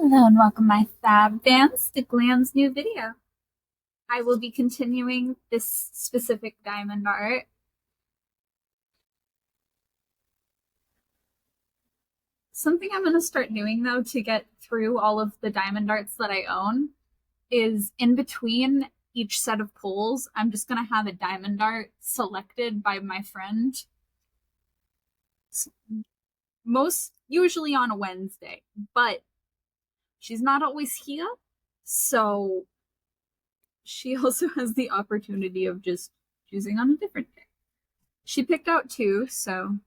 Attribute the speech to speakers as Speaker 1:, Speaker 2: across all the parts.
Speaker 1: Hello and welcome my fab fans to Glam's new video. I will be continuing this specific diamond art. Something I'm going to start doing though to get through all of the diamond arts that I own is in between each set of pulls, I'm just going to have a diamond art selected by my friend. Most usually on a Wednesday, but she's not always here, so she also has the opportunity of just choosing on a different day. She picked out two, so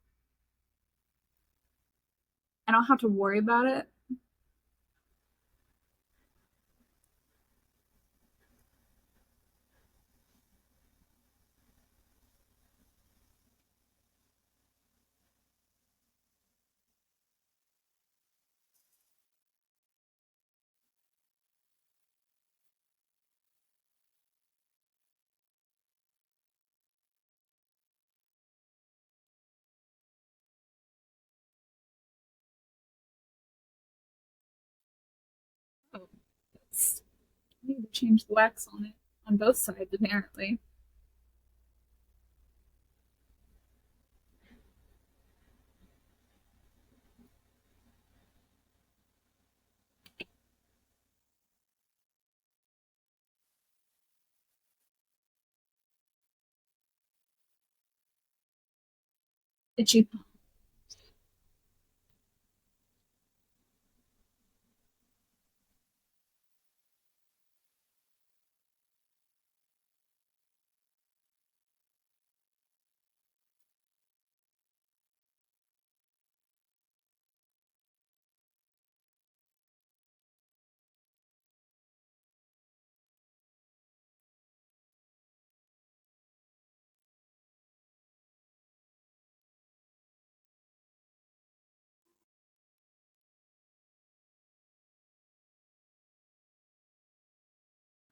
Speaker 1: I don't have to worry about it. Oh, I need to change the wax on it on both sides, apparently. Itchy.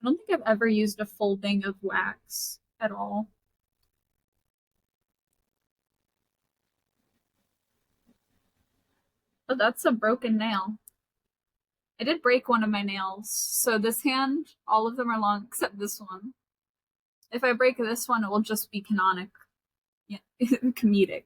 Speaker 1: I don't think I've ever used a full thing of wax at all. But that's a broken nail. I did break one of my nails. So this hand, all of them are long except this one. If I break this one, it will just be canonic. Yeah, comedic.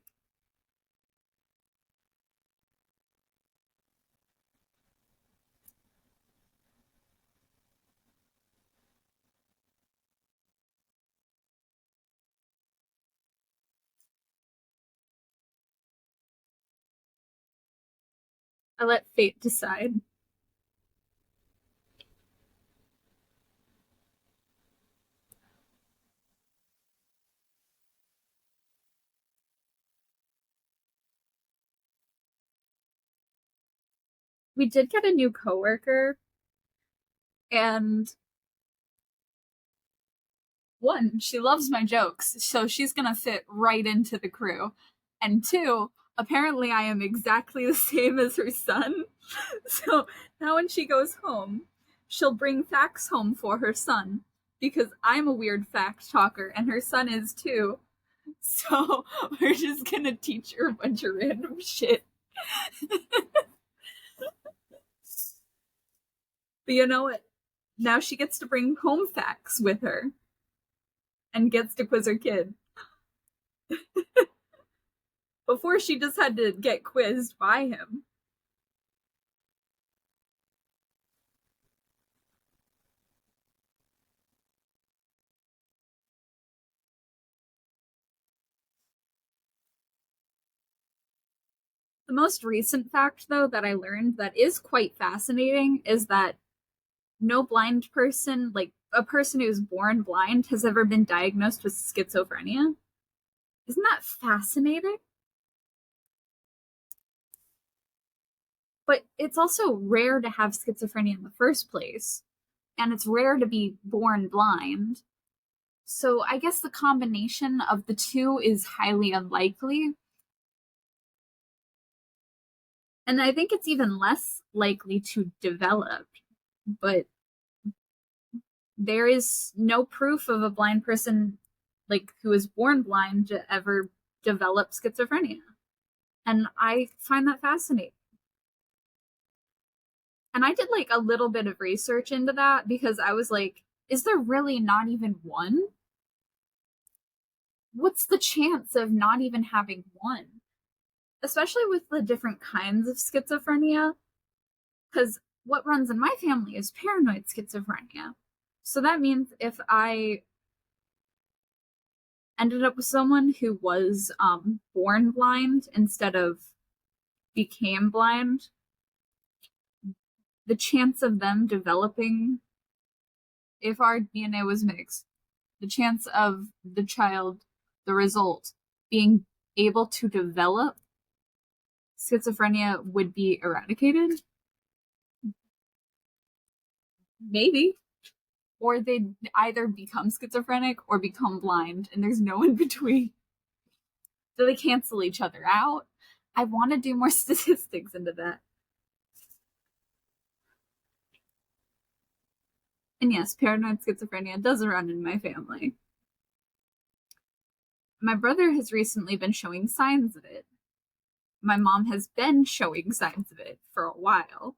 Speaker 1: I let fate decide. We did get a new coworker, and one, she loves my jokes, so she's gonna fit right into the crew. And two, apparently I am exactly the same as her son. So now when she goes home, she'll bring facts home for her son because I'm a weird fact talker and her son is too. So we're just gonna teach her a bunch of random shit. But you know what? Now she gets to bring home facts with her and gets to quiz her kid. Before she just had to get quizzed by him. The most recent fact, though, that I learned that is quite fascinating is that no blind person, like a person who's born blind, has ever been diagnosed with schizophrenia. Isn't that fascinating? But it's also rare to have schizophrenia in the first place, and it's rare to be born blind. So I guess the combination of the two is highly unlikely. And I think it's even less likely to develop. But there is no proof of a blind person like who is born blind to ever develop schizophrenia. And I find that fascinating. And I did like a little bit of research into that because I was like, is there really not even one? What's the chance of not even having one? Especially with the different kinds of schizophrenia. Because what runs in my family is paranoid schizophrenia. So that means if I ended up with someone who was born blind instead of became blind, the chance of them developing, if our DNA was mixed, the chance of the child, the result, being able to develop schizophrenia would be eradicated. Maybe. Or they'd either become schizophrenic or become blind, and there's no in between. Do they cancel each other out? I want to do more statistics into that. And yes, paranoid schizophrenia does run in my family. My brother has recently been showing signs of it. My mom has been showing signs of it for a while.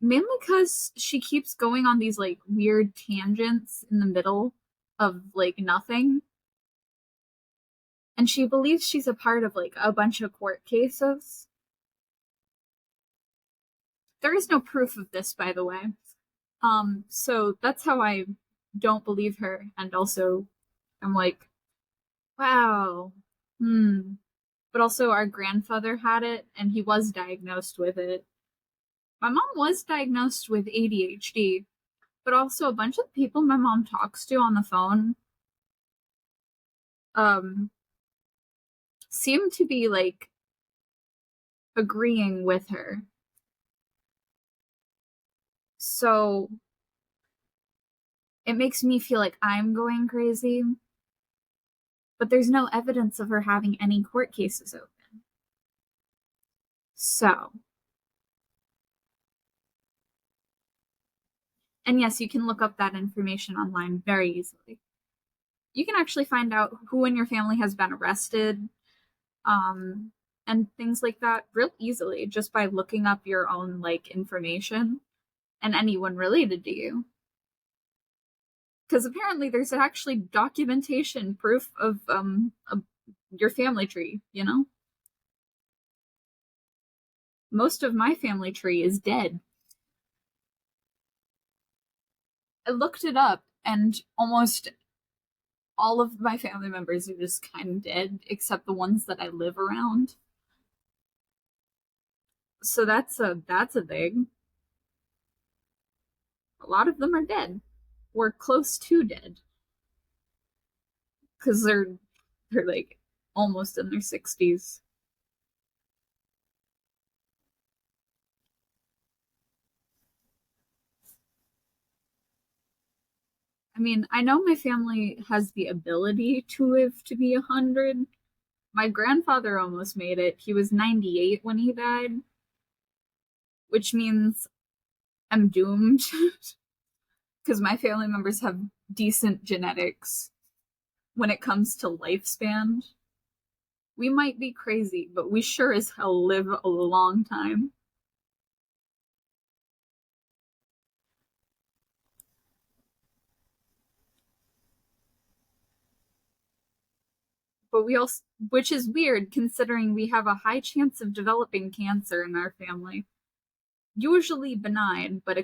Speaker 1: Mainly because she keeps going on these like weird tangents in the middle of like nothing. And she believes she's a part of like a bunch of court cases. There is no proof of this, by the way. So that's how I don't believe her, and also I'm like, wow, But also our grandfather had it, and he was diagnosed with it. My mom was diagnosed with ADHD, but also a bunch of people my mom talks to on the phone seem to be like agreeing with her. So it makes me feel like I'm going crazy, but there's no evidence of her having any court cases open. So, and yes, you can look up that information online very easily. You can actually find out who in your family has been arrested, and things like that real easily just by looking up your own like information and anyone related to you. Because apparently there's actually documentation proof of your family tree, you know? Most of my family tree is dead. I looked it up, and almost all of my family members are just kind of dead, except the ones that I live around. So that's a thing. A lot of them are dead, or close to dead, because they're like almost in their 60s. I mean, I know my family has the ability to live to be 100. My grandfather almost made it. He was 98 when he died, which means I'm doomed because my family members have decent genetics when it comes to lifespan. We might be crazy, but we sure as hell live a long time. But we also, which is weird considering we have a high chance of developing cancer in our family. Usually benign, but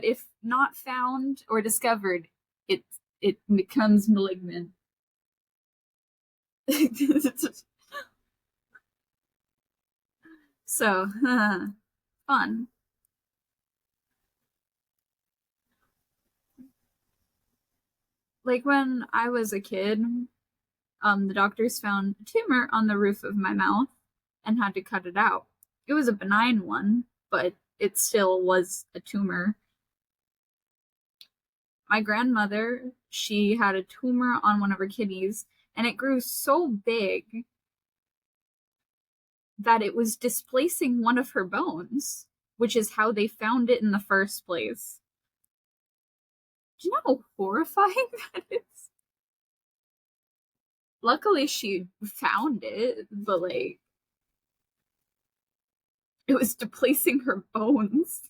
Speaker 1: if not found or discovered, it becomes malignant. So, fun. Like when I was a kid, the doctors found a tumor on the roof of my mouth and had to cut it out. It was a benign one, but it still was a tumor. My grandmother, she had a tumor on one of her kidneys, and it grew so big that it was displacing one of her bones, which is how they found it in the first place. Do you know how horrifying that is? Luckily, she found it, but like, It was displacing her bones.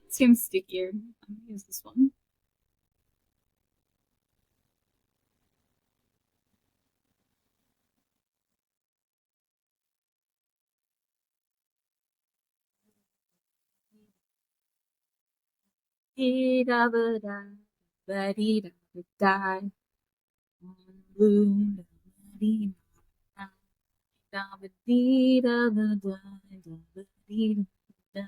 Speaker 1: Seems stickier. I'm gonna use this one. Dee da ba da, ba dee da ba die. On blue, da dee da ba dee da ba da, da ba dee da ba da.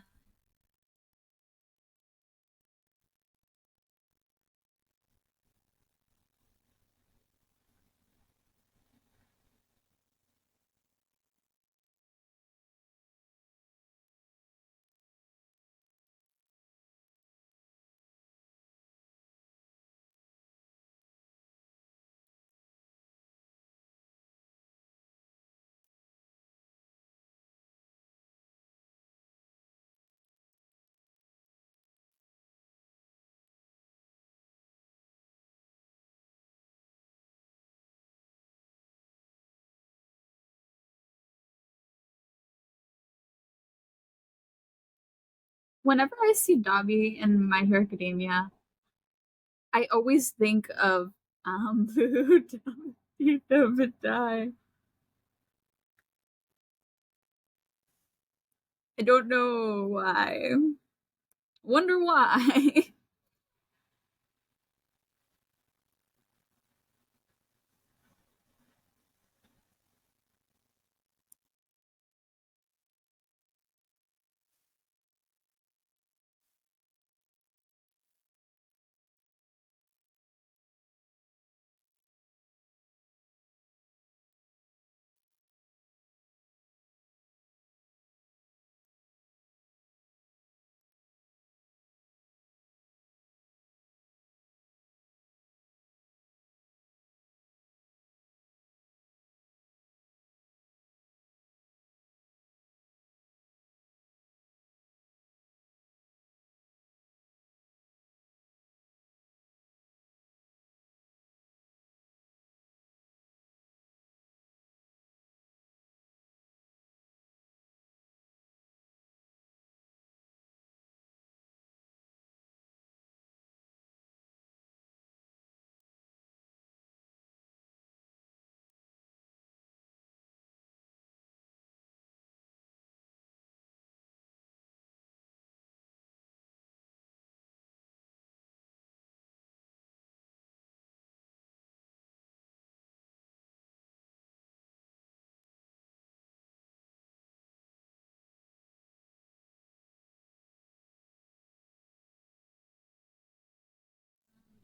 Speaker 1: Whenever I see Dobby in My Hero Academia, I always think of Blue Dobby never die. I don't know why. Wonder why.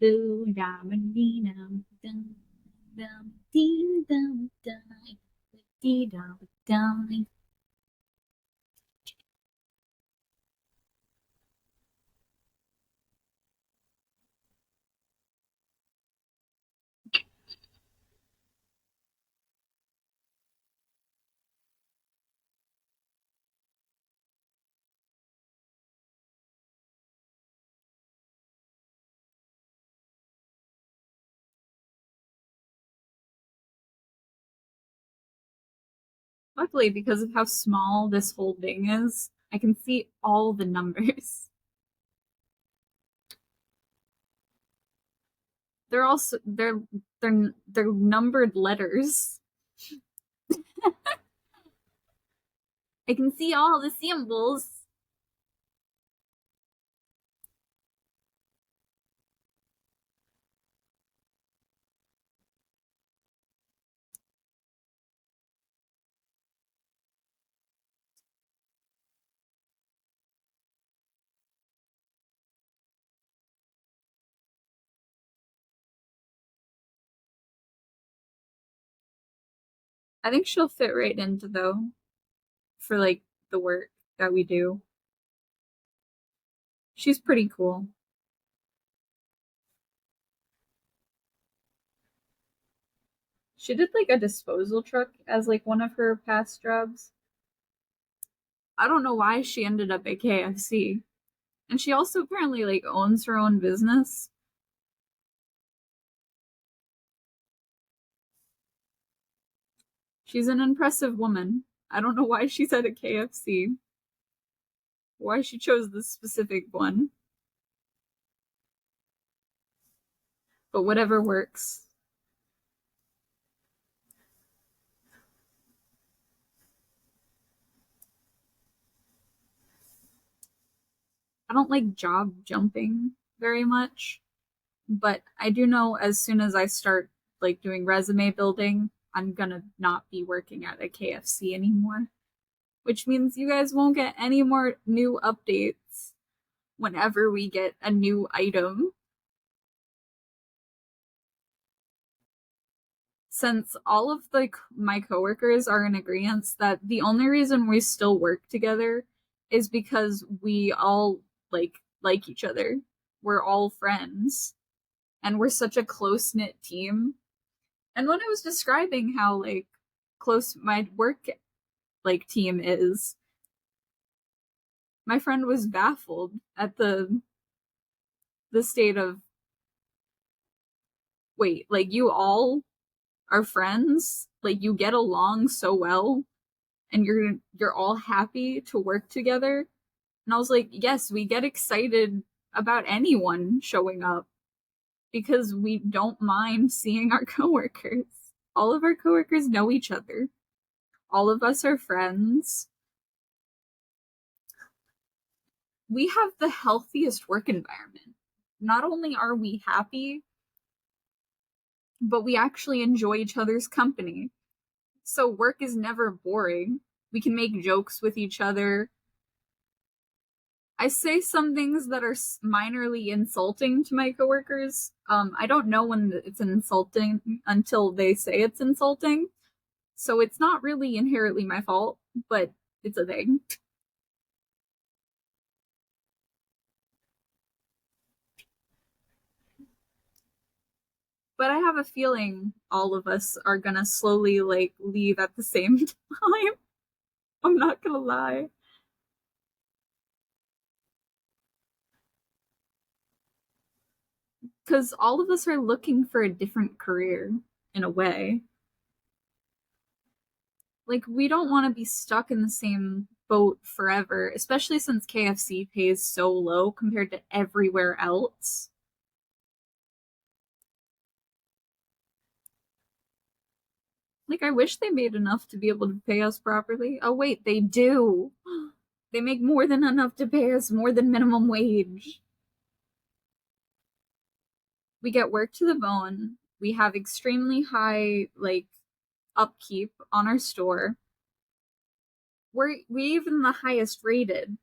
Speaker 1: Boo dum dee dum dum dum dee dum dum dee dum dum. Luckily, because of how small this whole thing is, I can see all the numbers. They're also they're numbered letters. I can see all the symbols. I think she'll fit right into though for like the work that we do. She's pretty cool. She did like a disposal truck as like one of her past jobs. I don't know why she ended up at KFC. And she also apparently like owns her own business. She's an impressive woman. I don't know why she's at a KFC. Why she chose this specific one. But whatever works. I don't like job jumping very much, but I do know as soon as I start like doing resume building, I'm gonna not be working at a KFC anymore, which means you guys won't get any more new updates whenever we get a new item. Since all of my coworkers are in agreement that the only reason we still work together is because we all like each other. We're all friends and we're such a close-knit team. And when I was describing how like close my work like team is, my friend was baffled at the state of wait, like you all are friends, like you get along so well and you're all happy to work together. And I was like, yes, we get excited about anyone showing up because we don't mind seeing our coworkers. All of our coworkers know each other. All of us are friends. We have the healthiest work environment. Not only are we happy, but we actually enjoy each other's company. So work is never boring. We can make jokes with each other. I say some things that are minorly insulting to my coworkers. I don't know when it's insulting until they say it's insulting. So it's not really inherently my fault, but it's a thing. But I have a feeling all of us are gonna slowly like leave at the same time. I'm not gonna lie. Because all of us are looking for a different career in a way. Like, we don't want to be stuck in the same boat forever, especially since KFC pays so low compared to everywhere else. Like, I wish they made enough to be able to pay us properly. Oh, wait, they do. They make more than enough to pay us more than minimum wage. We get work to the bone. We have extremely high, like, upkeep on our store. We even the highest rated.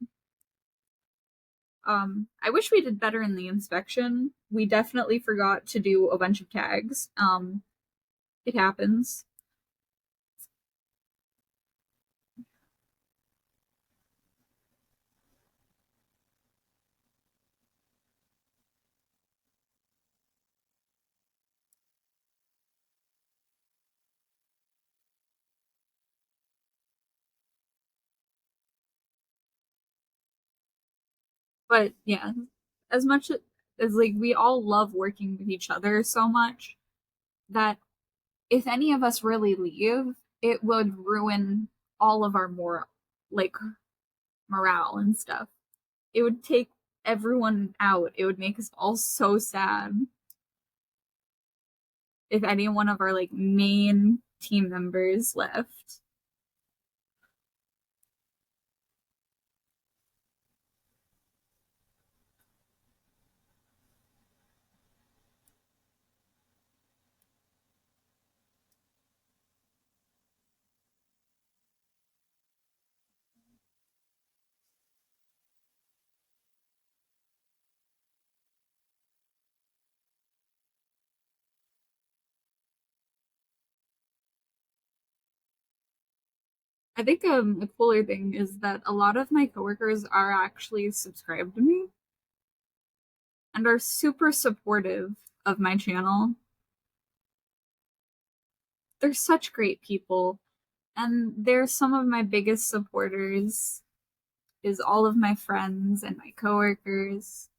Speaker 1: I wish we did better in the inspection. We definitely forgot to do a bunch of tags. It happens. But yeah, as much as like we all love working with each other so much that if any of us really leave, it would ruin all of our moral, like morale and stuff. It would take everyone out. It would make us all so sad if any one of our like main team members left. I think a cooler thing is that a lot of my coworkers are actually subscribed to me and are super supportive of my channel. They're such great people, and they're some of my biggest supporters is all of my friends and my coworkers.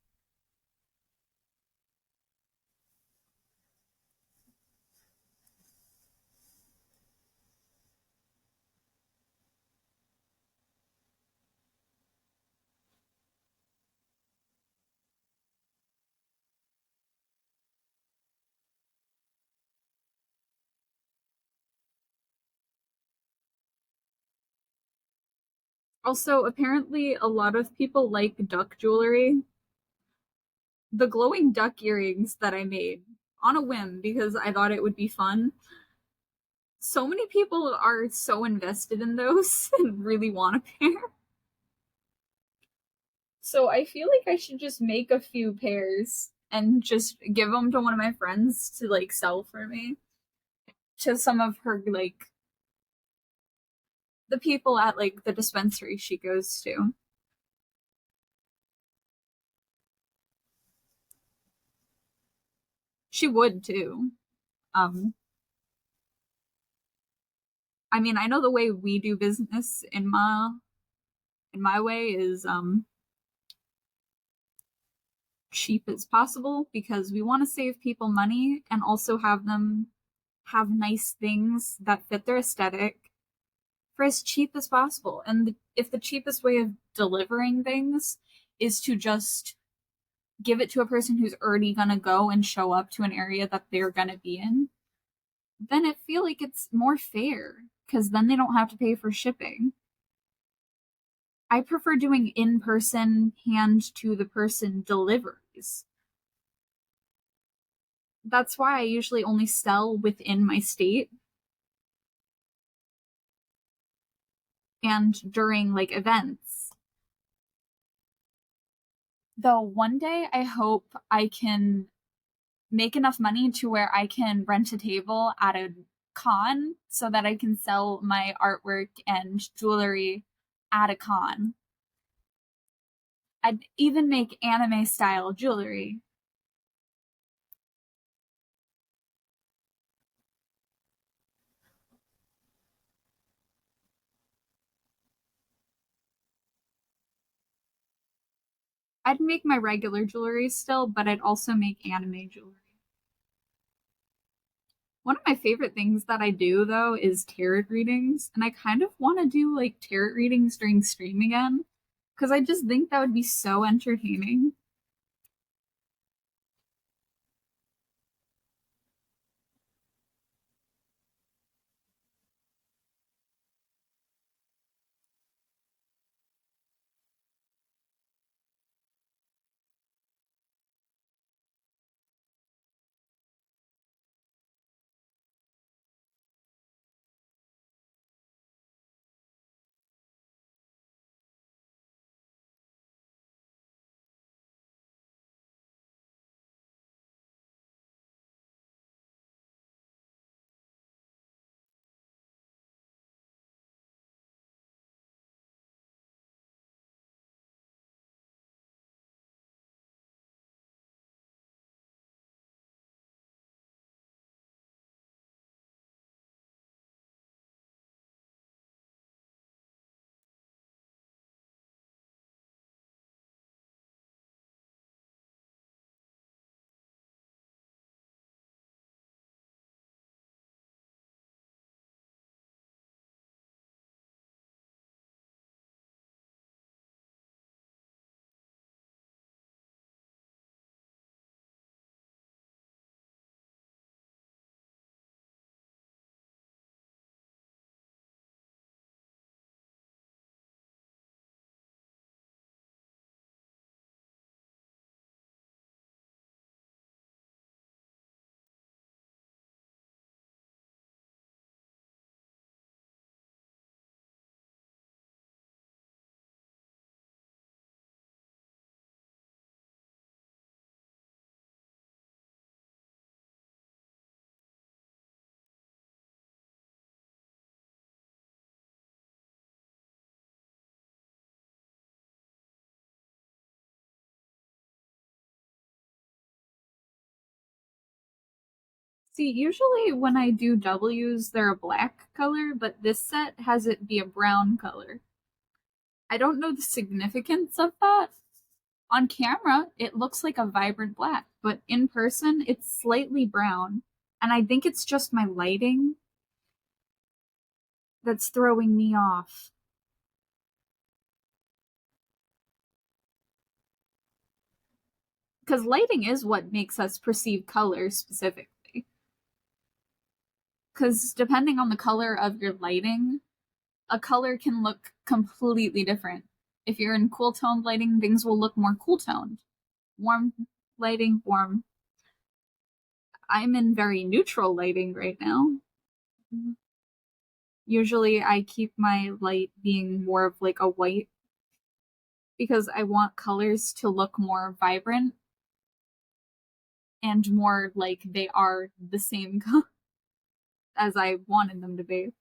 Speaker 1: Also, apparently a lot of people like duck jewelry. The glowing duck earrings that I made on a whim because I thought it would be fun. So many people are so invested in those and really want a pair. So I feel like I should just make a few pairs and just give them to one of my friends to like sell for me to some of her like the people at like the dispensary she goes to. She would too. Um I mean, I know the way we do business in my way is cheap as possible because we want to save people money and also have them have nice things that fit their aesthetic for as cheap as possible. And if the cheapest way of delivering things is to just give it to a person who's already going to go and show up to an area that they're going to be in, then I feel like it's more fair because then they don't have to pay for shipping. I prefer doing in person, hand to the person deliveries. That's why I usually only sell within my state and during like events. Though one day I hope I can make enough money to where I can rent a table at a con so that I can sell my artwork and jewelry at a con. I'd even make anime style jewelry. I'd make my regular jewelry still, but I'd also make anime jewelry. One of my favorite things that I do though is tarot readings, and I kind of want to do like tarot readings during stream again because I just think that would be so entertaining. See, usually when I do W's, they're a black color, but this set has it be a brown color. I don't know the significance of that. On camera, it looks like a vibrant black, but in person, it's slightly brown. And I think it's just my lighting that's throwing me off. Because lighting is what makes us perceive color specifically. Because depending on the color of your lighting, a color can look completely different. If you're in cool toned lighting, things will look more cool toned. Warm lighting, warm. I'm in very neutral lighting right now. Usually I keep my light being more of like a white because I want colors to look more vibrant and more like they are the same color as I wanted them to be.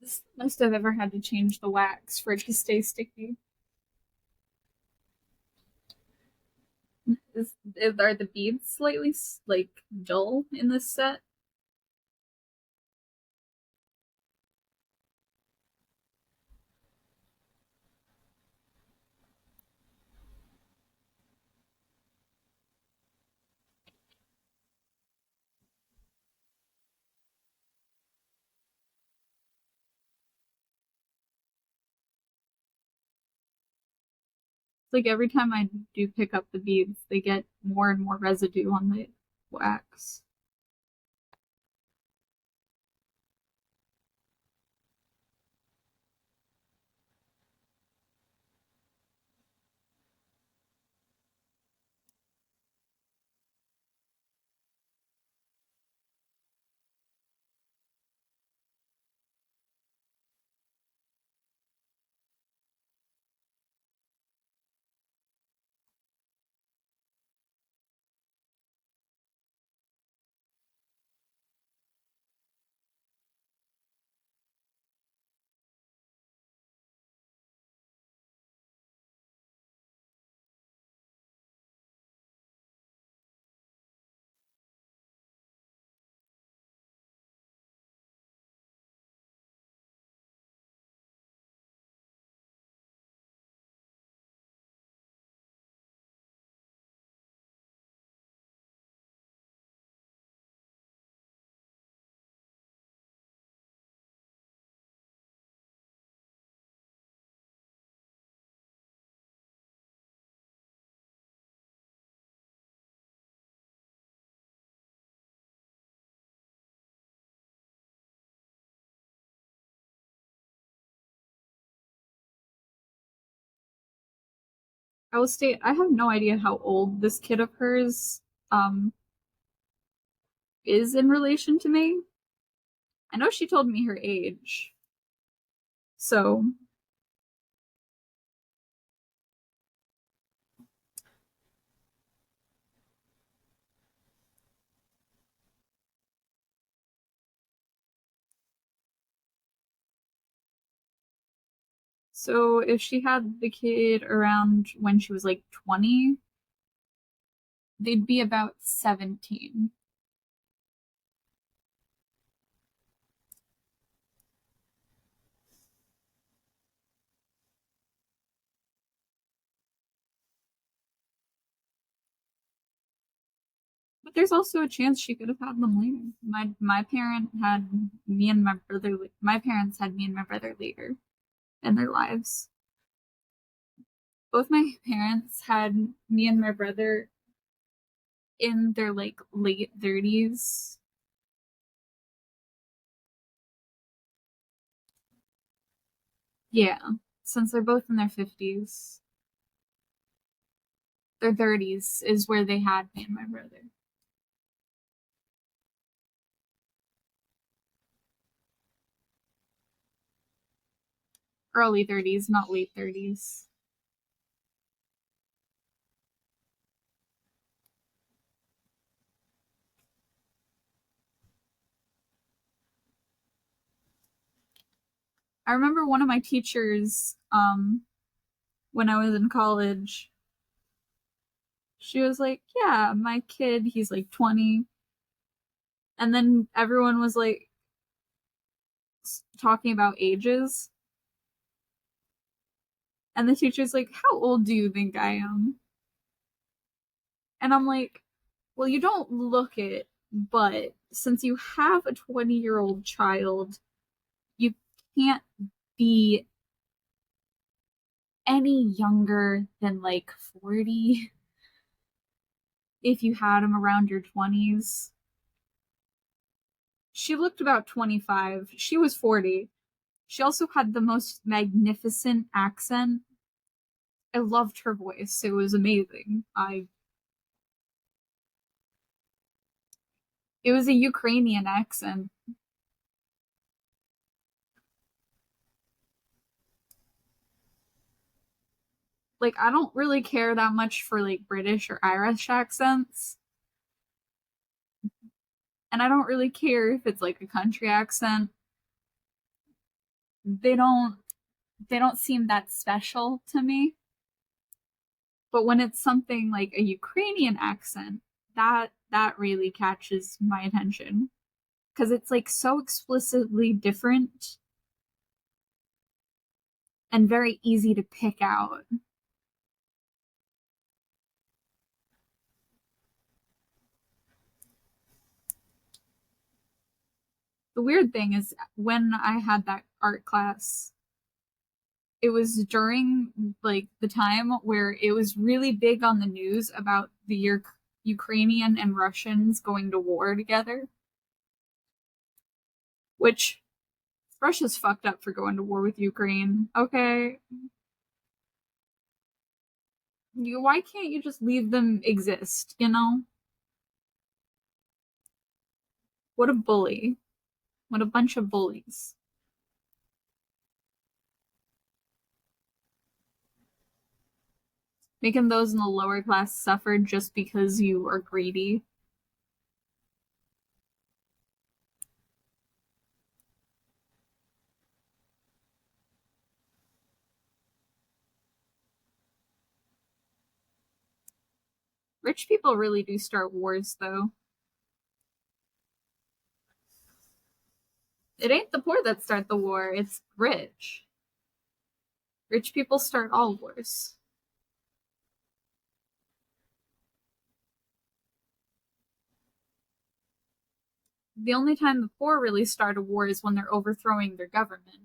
Speaker 1: This is the most I've ever had to change the wax for it to stay sticky. Are the beads slightly like dull in this set? Like every time I do pick up the beads, they get more and more residue on the wax. I will state I have no idea how old this kid of hers um is in relation to me. I know she told me her age. So so if she had the kid around when she was like 20, they'd be about 17. But But there's also a chance she could have had them later. My parent had me and my brother. My parents had me and my brother later in their lives. Both my parents had me and my brother in their like late 30s. Yeah, since they're both in their 50s. Their 30s is where they had me and my brother. Early 30s, not late 30s. I remember one of my teachers, when I was in college, she was like, yeah, my kid, he's like 20. And then everyone was like talking about ages. And the teacher's like, how old do you think I am? And I'm like, well, you don't look it, but since you have a 20-year-old child, you can't be any younger than like 40 if you had him around your 20s. She looked about 25. She was 40. She also had the most magnificent accent. I loved her voice. It was amazing. It was a Ukrainian accent. Like I don't really care that much for like British or Irish accents. And I don't really care if it's like a country accent. They don't they don't seem that special to me. But when it's something like a Ukrainian accent, that really catches my attention because it's like so explicitly different and very easy to pick out. The weird thing is when I had that art class, it was during like the time where it was really big on the news about the Ukrainian and Russians going to war together, which Russia's fucked up for going to war with Ukraine. Okay, why can't you just leave them exist, you know? What a bully. What a bunch of bullies. Making those in the lower class suffer just because you are greedy. Rich people really do start wars, though. It ain't the poor that start the war, it's rich. Rich people start all wars. The only time the poor really start a war is when they're overthrowing their government.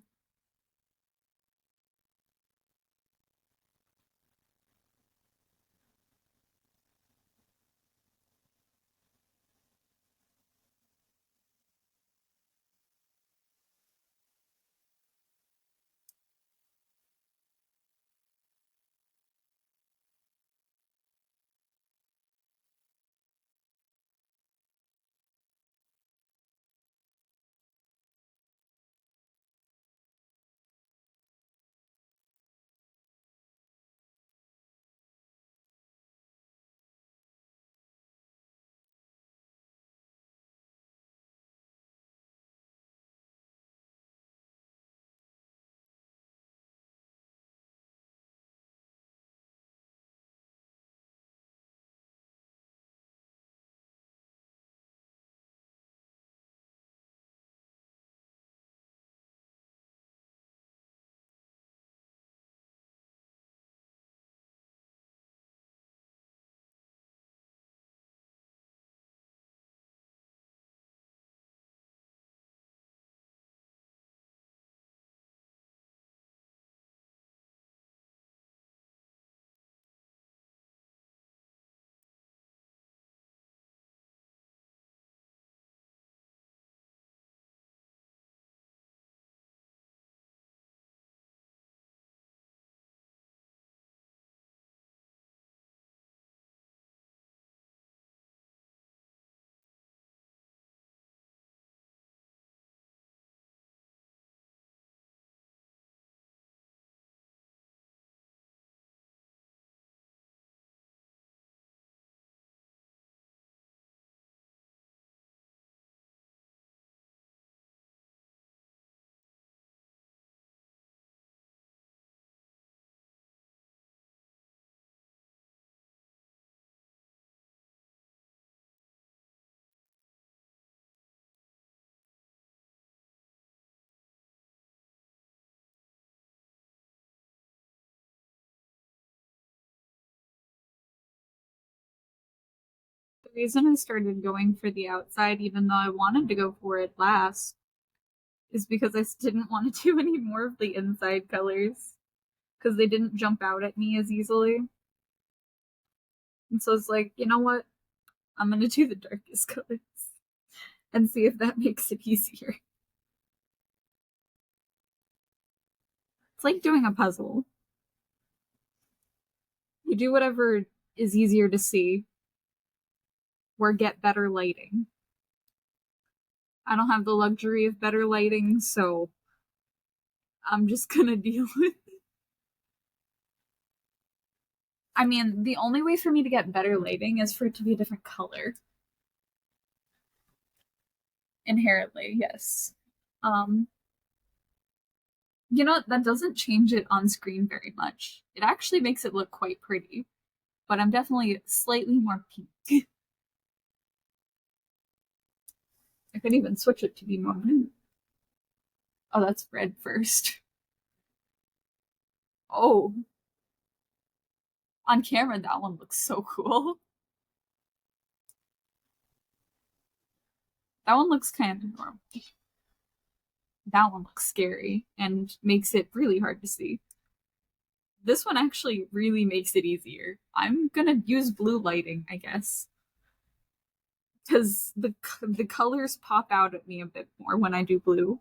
Speaker 1: The reason I started going for the outside, even though I wanted to go for it last, is because I didn't want to do any more of the inside colors because they didn't jump out at me as easily. And so it's like, you know what? I'm gonna do the darkest colors and see if that makes it easier. It's like doing a puzzle. You do whatever is easier to see or get better lighting. I don't have the luxury of better lighting, so I'm just gonna deal with it. I mean, the only way for me to get better lighting is for it to be a different color. Inherently, yes. Um, that doesn't change it on screen very much. It actually makes it look quite pretty, but I'm definitely slightly more pink. I could even switch it to be more blue. Oh, that's red first. Oh, on camera, that one looks so cool. That one looks kind of normal. That one looks scary and makes it really hard to see. This one actually really makes it easier. I'm gonna use blue lighting, I guess, because the colors pop out at me a bit more when I do blue.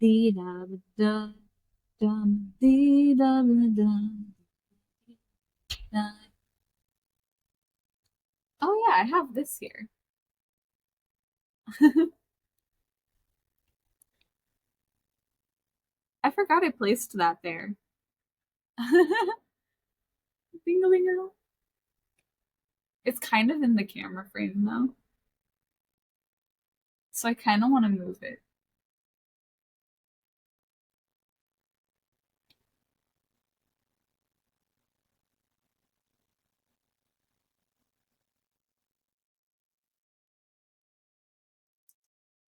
Speaker 1: Oh yeah, I have this here. I forgot I placed that there. Ding-a-ling-a. It's kind of in the camera frame though, so I kind of want to move it.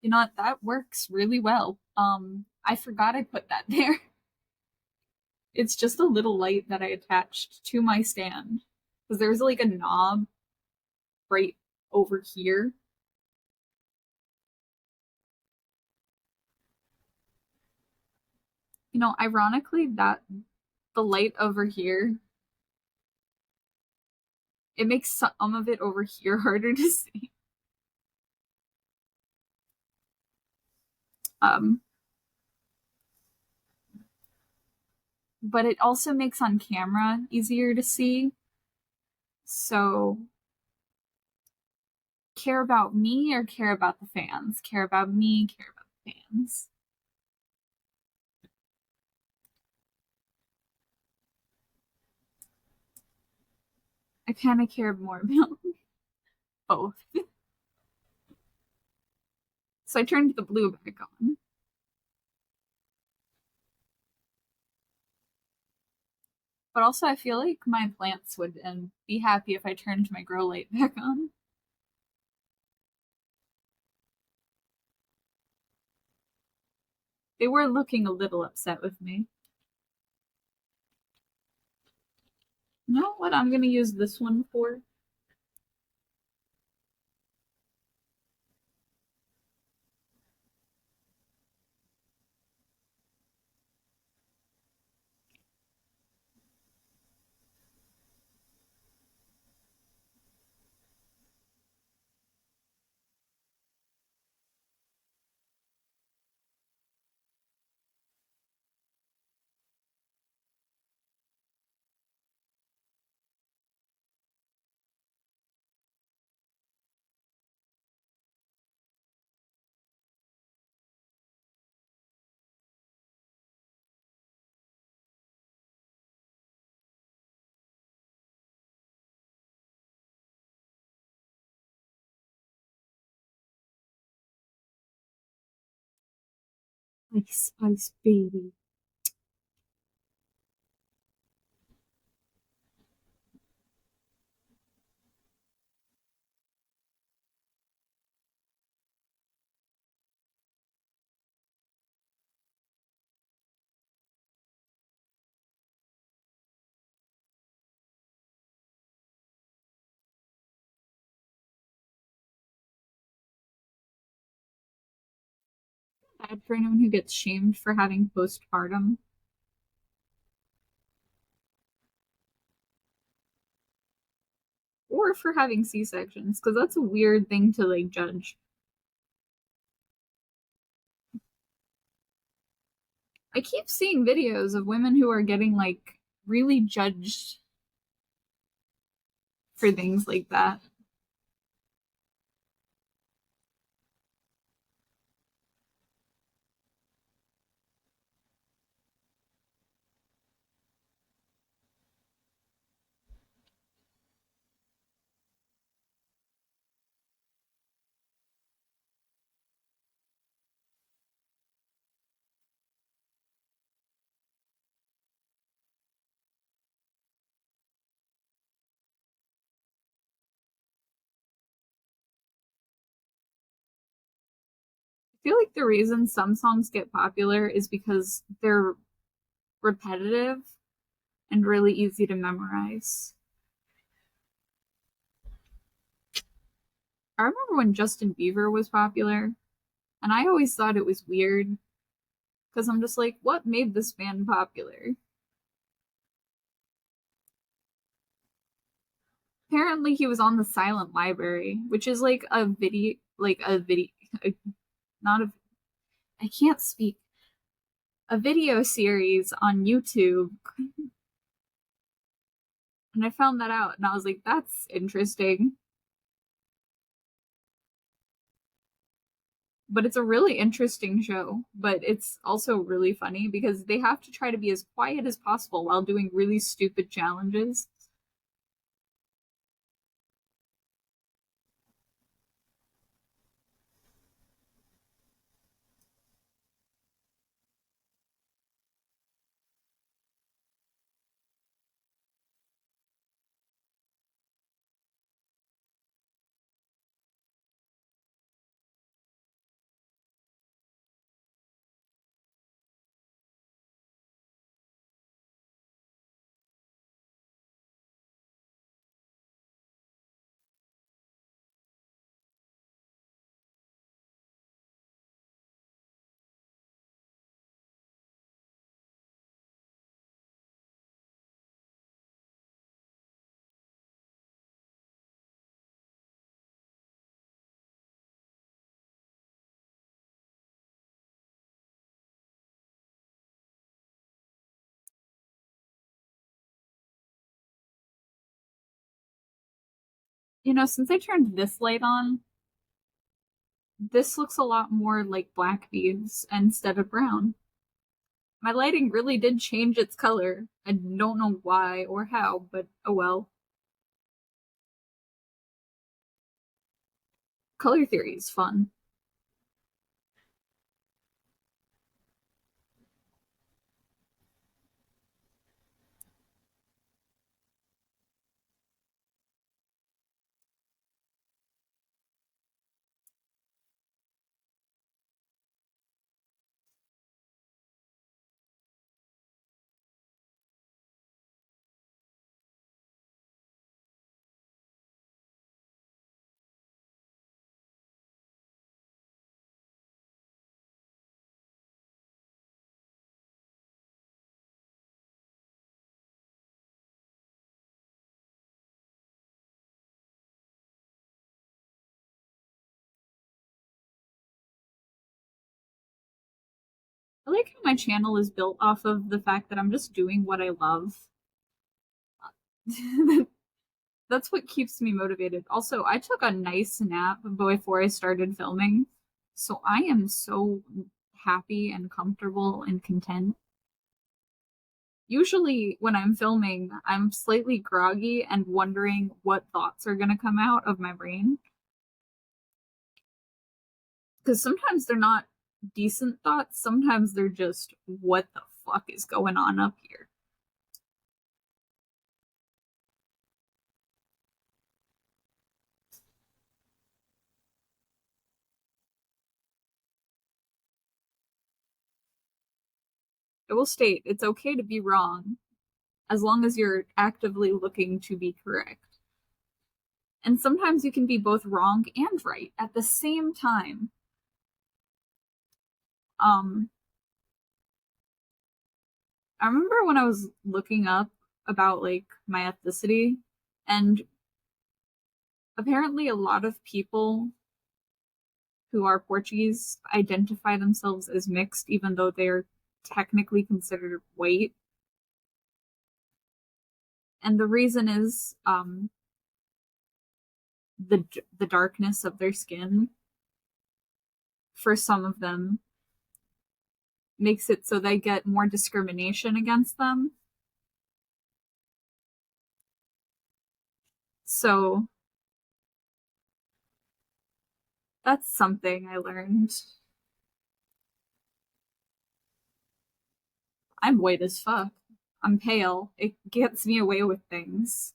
Speaker 1: You know what? That works really well. I forgot I put that there. It's just a little light that I attached to my stand because there's like a knob right over here. Ironically, that the light over here, it makes some of it over here harder to see. Um, but it also makes on camera easier to see. So, care about me or care about the fans? Care about me, care about the fans. I kind of care more about both. So I turned the blue back on. But also, I feel like my plants would be happy if I turned my grow light back on. They were looking a little upset with me. You know what I'm gonna use this one for? Ice, ice, baby. Bad for anyone who gets shamed for having postpartum. Or for having C-sections, because that's a weird thing to like judge. I keep seeing videos of women who are getting like really judged for things like that. I feel like the reason some songs get popular is because they're repetitive and really easy to memorize. I remember when Justin Bieber was popular, and I always thought it was weird because I'm just like, what made this man popular? Apparently, he was on the Silent Library, which is like a video, not a, I can't speak, a video series on YouTube. And I found that out, and I was like, that's interesting. But it's a really interesting show, but it's also really funny because they have to try to be as quiet as possible while doing really stupid challenges. You know, since I turned this light on, this looks a lot more like black beads instead of brown. My lighting really did change its color. I don't know why or how, but oh well. Color theory is fun. I like how my channel is built off of the fact that I'm just doing what I love. That's what keeps me motivated. Also, I took a nice nap before I started filming, so I am so happy and comfortable and content. Usually, when I'm filming, I'm slightly groggy and wondering what thoughts are going to come out of my brain. Because sometimes they're not decent thoughts. Sometimes they're just, what the fuck is going on up here? I will state it's okay to be wrong as long as you're actively looking to be correct. And sometimes you can be both wrong and right at the same time. Um, I remember when I was looking up about like my ethnicity, and apparently a lot of people who are Portuguese identify themselves as mixed, even though they're technically considered white. And the reason is the darkness of their skin for some of them makes it so they get more discrimination against them. So that's something I learned. I'm white as fuck. I'm pale. It gets me away with things.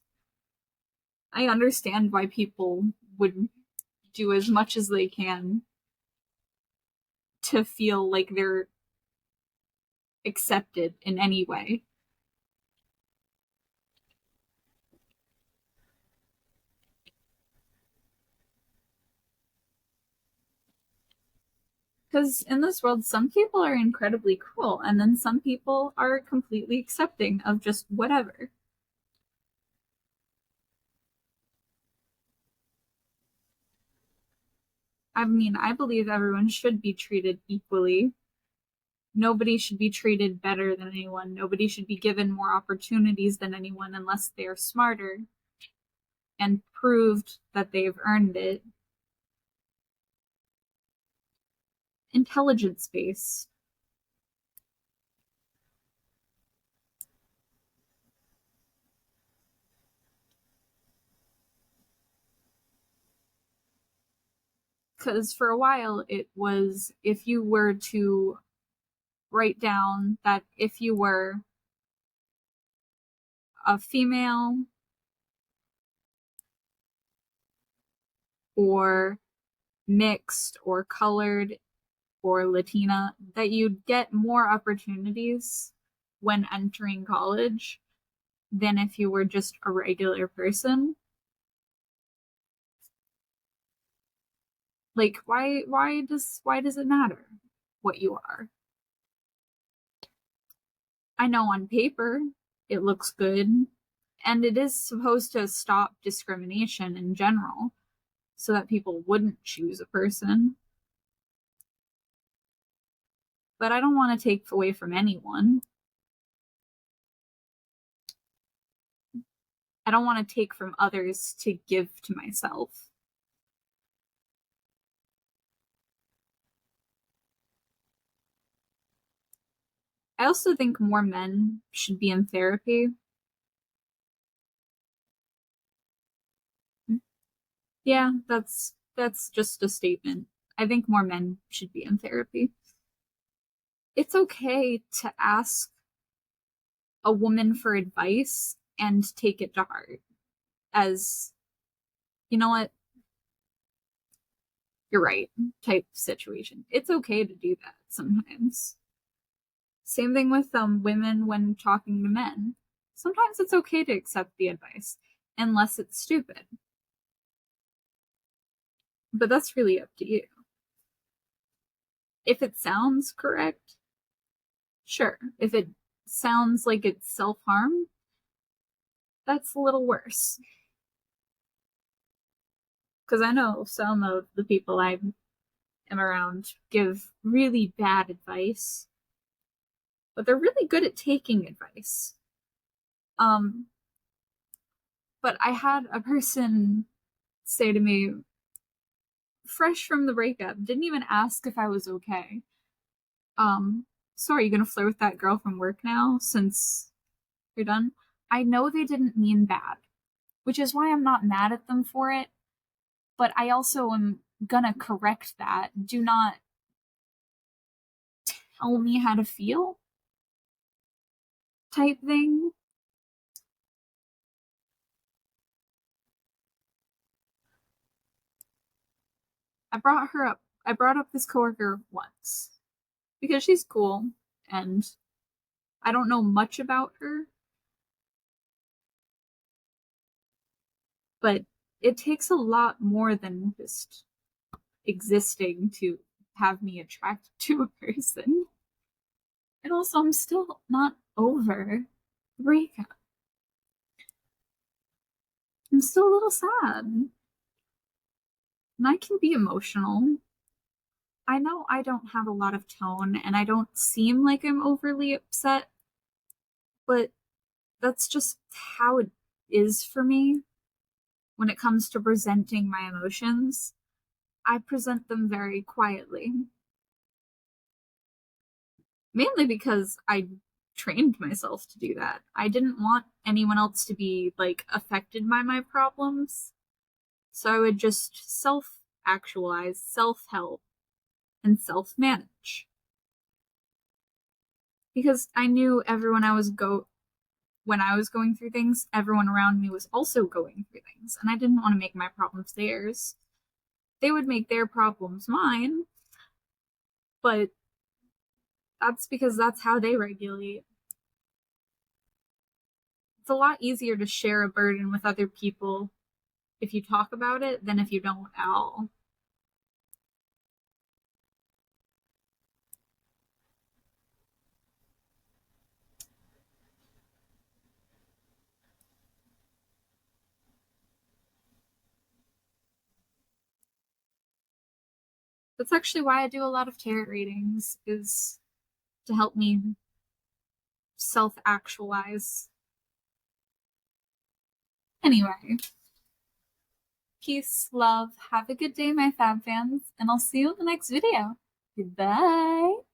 Speaker 1: I understand why people would do as much as they can to feel like they're accepted in any way. Because in this world, some people are incredibly cruel, and then some people are completely accepting of just whatever. I mean, I believe everyone should be treated equally. Nobody should be treated better than anyone. Nobody should be given more opportunities than anyone unless they're smarter and proved that they've earned it. Intelligence based. Because for a while it was, if you were to write down that if you were a female or mixed or colored or Latina, that you'd get more opportunities when entering college than if you were just a regular person. Like, why does it matter what you are? I know on paper it looks good, and it is supposed to stop discrimination in general so that people wouldn't choose a person. But I don't want to take away from anyone. I don't want to take from others to give to myself. I also think more men should be in therapy. Yeah, that's just a statement. I think more men should be in therapy. It's okay to ask a woman for advice and take it to heart as, you know what, you're right, type situation. It's okay to do that sometimes. Same thing with women when talking to men. Sometimes it's okay to accept the advice, unless it's stupid. But that's really up to you. If it sounds correct, sure. If it sounds like it's self-harm, that's a little worse. Because I know some of the people I am around give really bad advice, but they're really good at taking advice. Um, but I had a person say to me, fresh from the breakup, didn't even ask if I was okay. So are you gonna flirt with that girl from work now since you're done? I know they didn't mean bad, which is why I'm not mad at them for it, but I also am gonna correct that. Do not tell me how to feel type thing. I brought up this coworker once because she's cool and I don't know much about her, but it takes a lot more than just existing to have me attracted to a person. And also, I'm still not over the breakup. I'm still a little sad. And I can be emotional. I know I don't have a lot of tone and I don't seem like I'm overly upset, but that's just how it is for me when it comes to presenting my emotions. I present them very quietly. Mainly because I trained myself to do that. I didn't want anyone else to be like affected by my problems. So I would just self-actualize, self-help, and self-manage. Because I knew when I was going through things, everyone around me was also going through things, and I didn't want to make my problems theirs. They would make their problems mine, but that's because that's how they regulate. It's a lot easier to share a burden with other people if you talk about it than if you don't at all. That's actually why I do a lot of tarot readings, is to help me self-actualize. Anyway, peace, love, have a good day, my fab fans, and I'll see you in the next video. Goodbye!